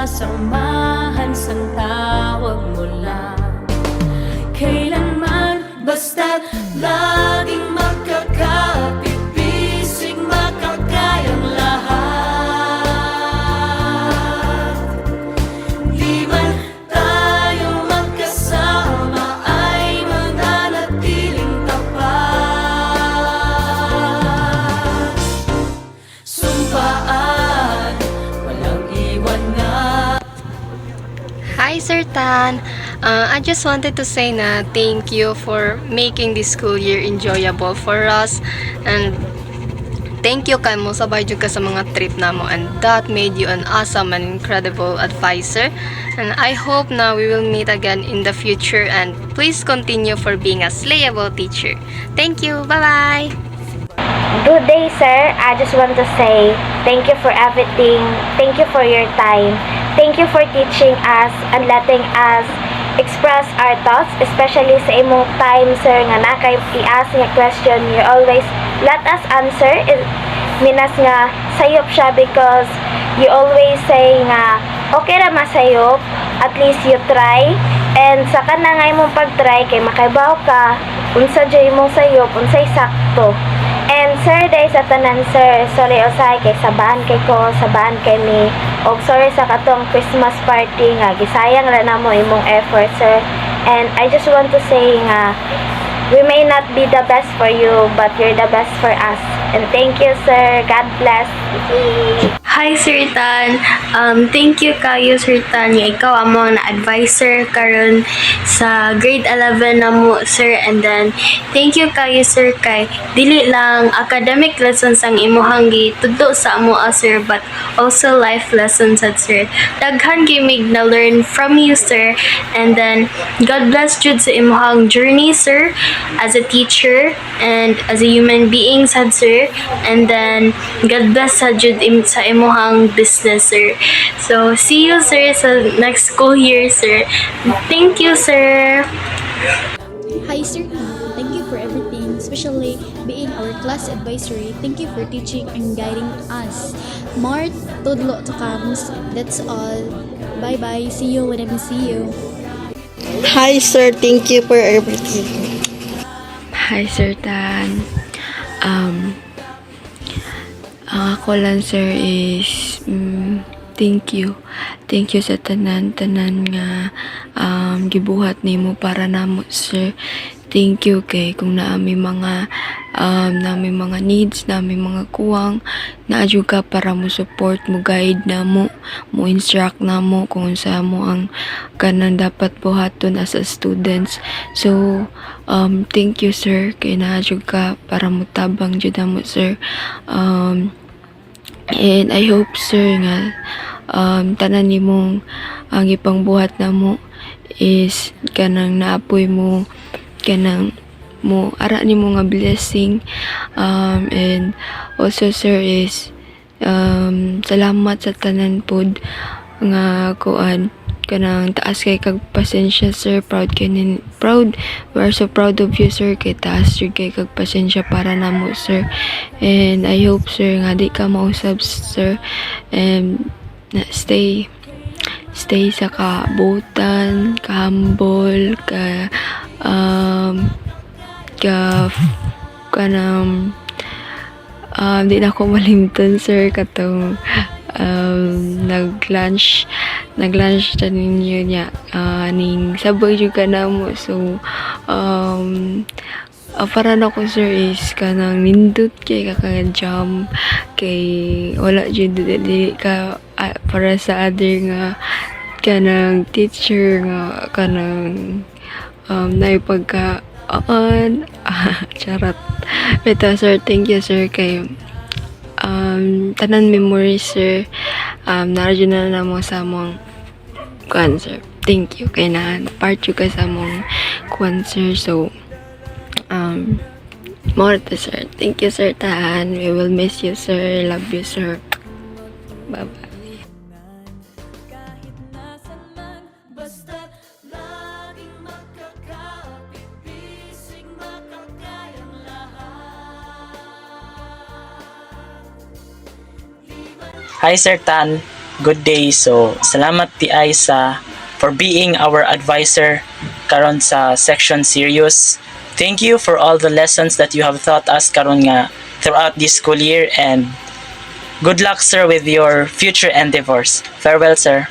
samahan sang tawag mo lang. Kailanman basta't laging magkakapit, bisig makakayang lahat. Di man tayo magkasama ay mananatiling tapat. Sumpaan, walang iwan na. Hi, Sir Tan. I just wanted to say na thank you for making this school year enjoyable for us, and thank you kay mo sabay jud ka sa mga trip namo, and that made you an awesome and incredible advisor. And I hope na we will meet again in the future, and please continue for being a slayable teacher. Thank you. Bye-bye. Good day, sir. I just want to say thank you for everything. Thank you for your time. Thank you for teaching us and letting us express our thoughts, especially sa imong time, sir, nga nakay i-ask nga question, you always let us answer. Minas nga sayop siya because you always say nga okay ra masayop, at least you try, and sa kana nga imong pag-try kay makaibaw ka unsa jay imong sayop, unsay sakto. And sir, day sa tanan, sir, sorry usay kay sabaan kay ko, sabaan kay mi, og sorry sa katong Christmas party nga gisayang ra namo imong effort, sir. And I just want to say nga we may not be the best for you, but you're the best for us. And thank you, sir. God bless. Hi, Sir Tan. Thank you kayo, Sir Tan. Nga ikaw amo na advisor karon sa grade 11 na mo, sir. And then, thank you kayo, sir, kay dili lang academic lessons ang imuhang gitudo sa amo, sir, but also life lessons, sir. Daghan gimig na learn from you, sir. And then, God bless jud sa imuhang journey, sir, as a teacher and as a human being, sad, sir. And then, God bless sa jud sa imuhang business, sir. So, see you, sir, sa next school year, sir. Thank you, sir. Hi, Sir. Thank you for everything, especially being our class advisory. Thank you for teaching and guiding us. More tudlo to comes. That's all. Bye-bye. See you when I see you. Hi, sir. Thank you for everything. Hi, Sir Tan. Ang ako lang, sir, is thank you. Thank you sa tanan nga gibuhat nimo para namo, sir. Thank you kay kung naami mga needs, naami mga kuwang, naadyo ka para mo support, mo guide na mo instruct na mo kung sa mo ang kanan dapat buhaton as a students. So, thank you, sir, kay naadyo ka para mo tabang jud mo, sir. And I hope, sir, nga tanan nimong ang ipangbuhat na mo is kanang naapoy mo, kanang mo ara nimo nga blessing. And also, sir, is salamat sa tanan pod nga kuan kanang taas kay kag pasensya, sir. We are so proud of you, sir, kay taas jud kay kag pasensya para namo, sir. And I hope, sir, nga di ka mausab, sir, and stay sa kabutan, ka-humble, kanang di na ko malimtan, sir, katong nag-lunch ta ninyo niya ning sabay juga na mo. So para na ko, sir, is kanang nindot kay kakang-jam kay wala jud dili ka para sa other nga kanang teacher nga kanang naipagka charot. Pero, sir, thank you, sir, kay tanan memory, sir, naradyo na mo sa among kuan, sir. Thank you kay na part you ka sa among kuan, sir. So more to, sir. Thank you, Sir Tan. We will miss you, sir. Love you, sir. Bye bye. Hi, Sir Tan. good day. So salamat ti ay for being our advisor karon sa section serious. Thank you for all the lessons that you have taught us karon nga throughout this school year, and good luck sir with your future endeavors. Farewell sir.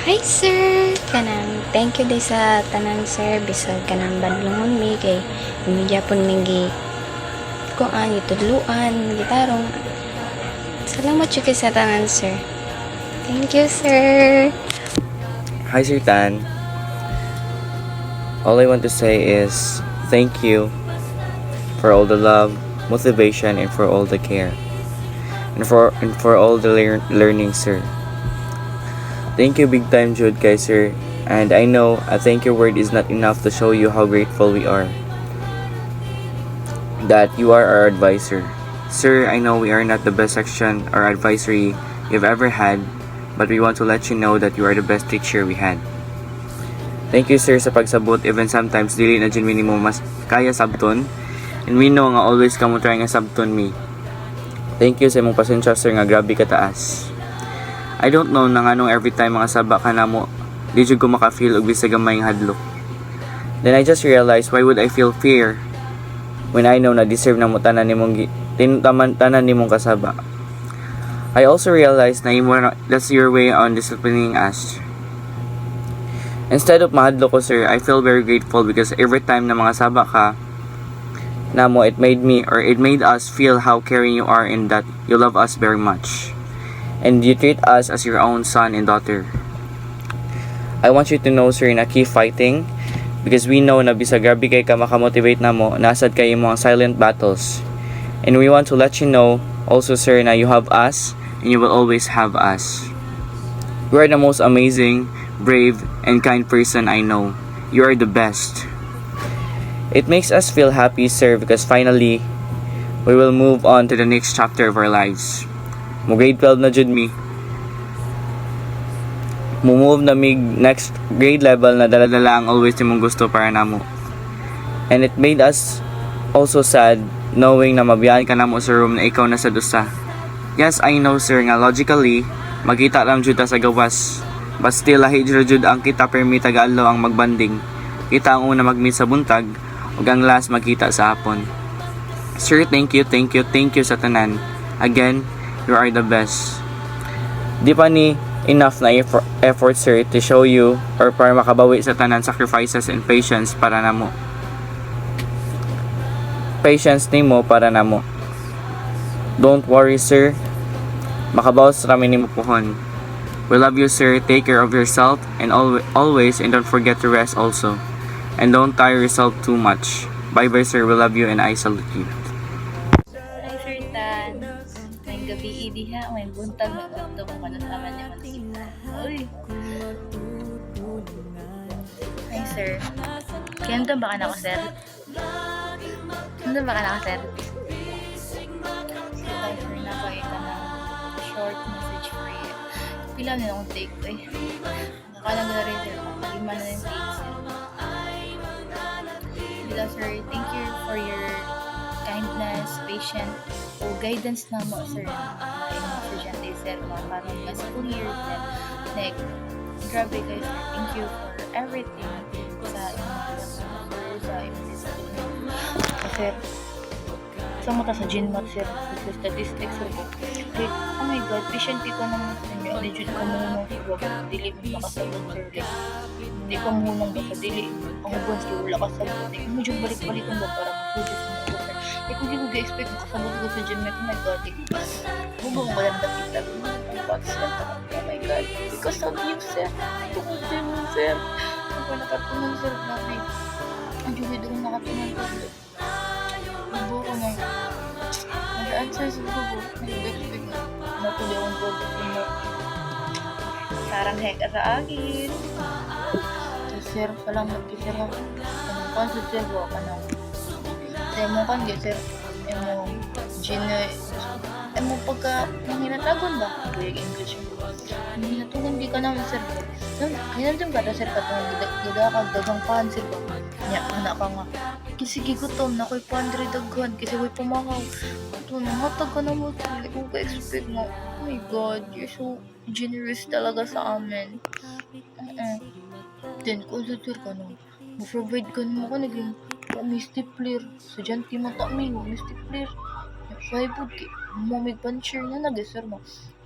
Hi sir! Kanang thank you day sa tanan sir. Bisag kanang badlongon mi kay media pun mi kuan itudluan gitarong. Salamat jud kay sa tanan sir. Thank you sir. Hi Sir Tan. All I want to say is thank you for all the love, motivation, and for all the care, and for all the learning, sir. Thank you big time, Jude, guys, sir. And I know a thank you word is not enough to show you how grateful we are that you are our advisor. Sir, I know we are not the best section or advisory you've ever had, but we want to let you know that you are the best teacher we had. Thank you sir sa pagsabot, even sometimes dili na dyan minimo mas kaya sabton, and we know nga always ka mo try nga sabton me. Thank you sa imong pasensya sir nga grabe ka taas. I don't know na nganong every time mga saba ka na mo di jud ko maka-feel og bisag gamay nga hadlok. Then I just realized, why would I feel fear when I know na deserve na mo tanan nimong tanan nimong kasaba. I also realized na that's your way on disciplining us. Instead of mahadlo ko sir, I feel very grateful because every time na mga saba ka namo, it made us feel how caring you are and that you love us very much. And you treat us as your own son and daughter. I want you to know sir na keep fighting because we know na bisag grabe kay ka makamotivate namo, nasad kay mga silent battles. And we want to let you know also sir na you have us and you will always have us. You are the most amazing, brave, and kind person I know. You are the best. It makes us feel happy, sir, because finally, we will move on to the next chapter of our lives. Mo grade 12 na jud mi. Move na mig next grade level na dala-dala ang always nimong gusto para namo. And it made us also sad knowing na mabiyaan ka namo sa room na ikaw na sa dusa. Yes, I know, sir, nga logically, magkita lang jud ta sa gawas. But still, lahi jud ang kita permi taga-adlaw ang magbanding. Kita ang una mag-meet sa buntag, ug ang last magkita sa hapon. Sir, thank you sa tanan. Again, you are the best. Di pa ni enough na effort, sir, to show you or para makabawi sa tanan sacrifices and patience para namo. Patience nimo para namo. Don't worry, sir. Makabawas rami nimo pohon. We love you, sir. Take care of yourself and always, and don't forget to rest also. And don't tire yourself too much. Bye-bye, sir. We love you and I salute you. Hi, Sir Tan. May gabi diha, may buntag, may ganto mo manasama niya masikita. Uy! Hi, sir. Kaya ba ka na ako, sir? Kaya ba ka na ako, sir? Hi, sir. Napakita na short message for you. Pila na akong take ko eh. Nakalang na rin, sir. Lima na yung take, sir. Bila, sir, thank you for your kindness, patience, o guidance na mo, sir. Mga estudyante, sir, mga parang na school year, then, like, grabe kayo, sir. Thank you for everything sa inyong sa inyong sir. Sa mata sa GenMat, sir, sa statistics, sir, like, oh my God, patient ka naman sa inyo. Legit ka munong siguro, dili mo makasagot, sir. Like, hindi ka munong baka dili. Ang buwan sila wala kasagot. Like, medyo balik-balikan ba para mag-produce mo ako, sir. Like, kung di ko ga-expect makasagot ko sa GenMat, oh my God, like, bubong ba lang nakita ko. Oh my God, because of you, sir. Tungkol mo, sir. Ako nakatunan, sir, namin. Ang jugid ako nakatunan, sir. Ibo ko na nag-answer sa bubo. Nag-expect na natuloy akong product mo. Sarang heka sa akin. So, sir, salamat ki, sir. Anong pansit, sir, buwa ka na. Sir, mo kan, sir. Emo, Gina, emo pagka nanginatagon ba? Kuya English mo. Nanginatagon di ka naman, sir. Kaya natin ka na, sir, katong gidakag dagang pan, sir. Nya, anak ka nga. Kasi gigutom na ko'y pandre daghan kasi ko'y pumangaw. Ito na, matag ka na mo. Hindi ko ka-expect mo. Oh my God, you're so generous talaga sa amin. Then, kung sa sir ka no, mag-provide ka naman ka naging Misty Player. Estudyante mo kami, Misty Player. Nag-five mo may puncher na nag-sir mo.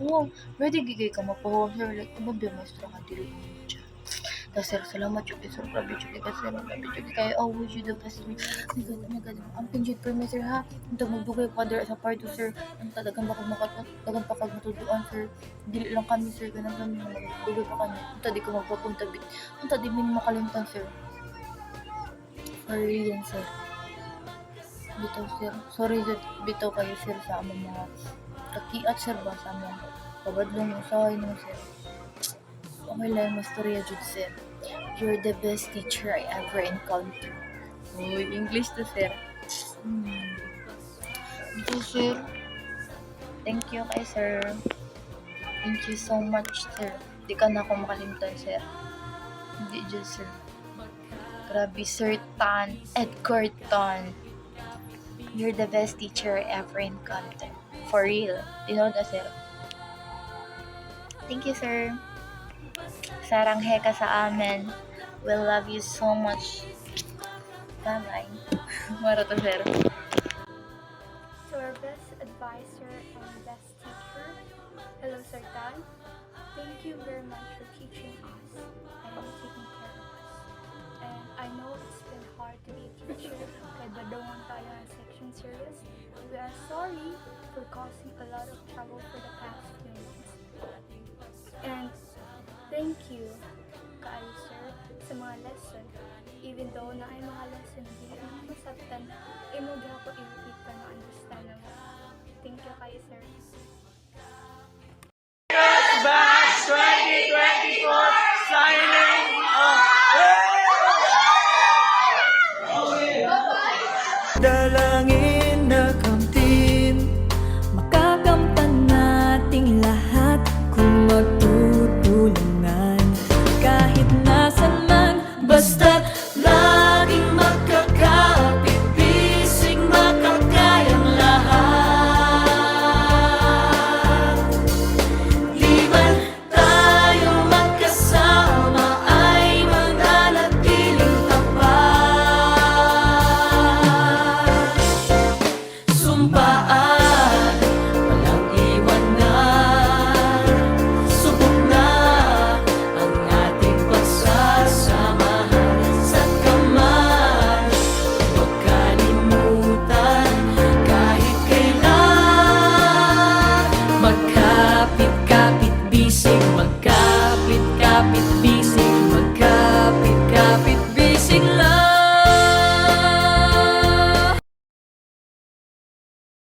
Oo, ready gigay ka mapahawa sir. Like, kumang maestro ka, dili mo dyan. Tapos sir, salamat yung sir. Grabe yung ka sir. Grabe yung kayo. Oh, wish you the best. Oh my God. Ang pinjit per me sir ha. Ang magdugay pa der sa part 2 sir. Ang talagang bakag matuduan sir. Dili lang kami sir. Ganang kami magdugay pa kami. Ang tadi ko magpapunta bit. Ang tadi min makalimtan sir. Sorry yan sir. Bitaw sir. Sorry bitaw kayo sir sa among mga kakiat sir ba sa among pabadlong usahay no sir. Okay lang mastorya jud sir. You're the best teacher I ever encountered. Uy, English to sir. Ito sir. Thank you kay sir. Thank you so much sir. Di ka na ako makalimtan sir. Hindi dyan sir. Grabe sir Tan. Edgar Tan. You're the best teacher I ever encountered. For real. You know that sir. Thank you sir. Saranghe ka sa amin. We love you so much. Bye-bye. Mara to sir. To our best advisor and best teacher, hello Sir Tan. Thank you very much for teaching us and taking care of us. And I know it's been hard to be a teacher kahit badungan tayo ng section series. We are sorry for causing a lot of trouble for the past few months. And thank you, kaayo sir, sa mga lesson. Even though na ay mga lesson, hindi naman masabtan, imo gyapon i-repeat pa na understand naman. Thank you, kaayo sir.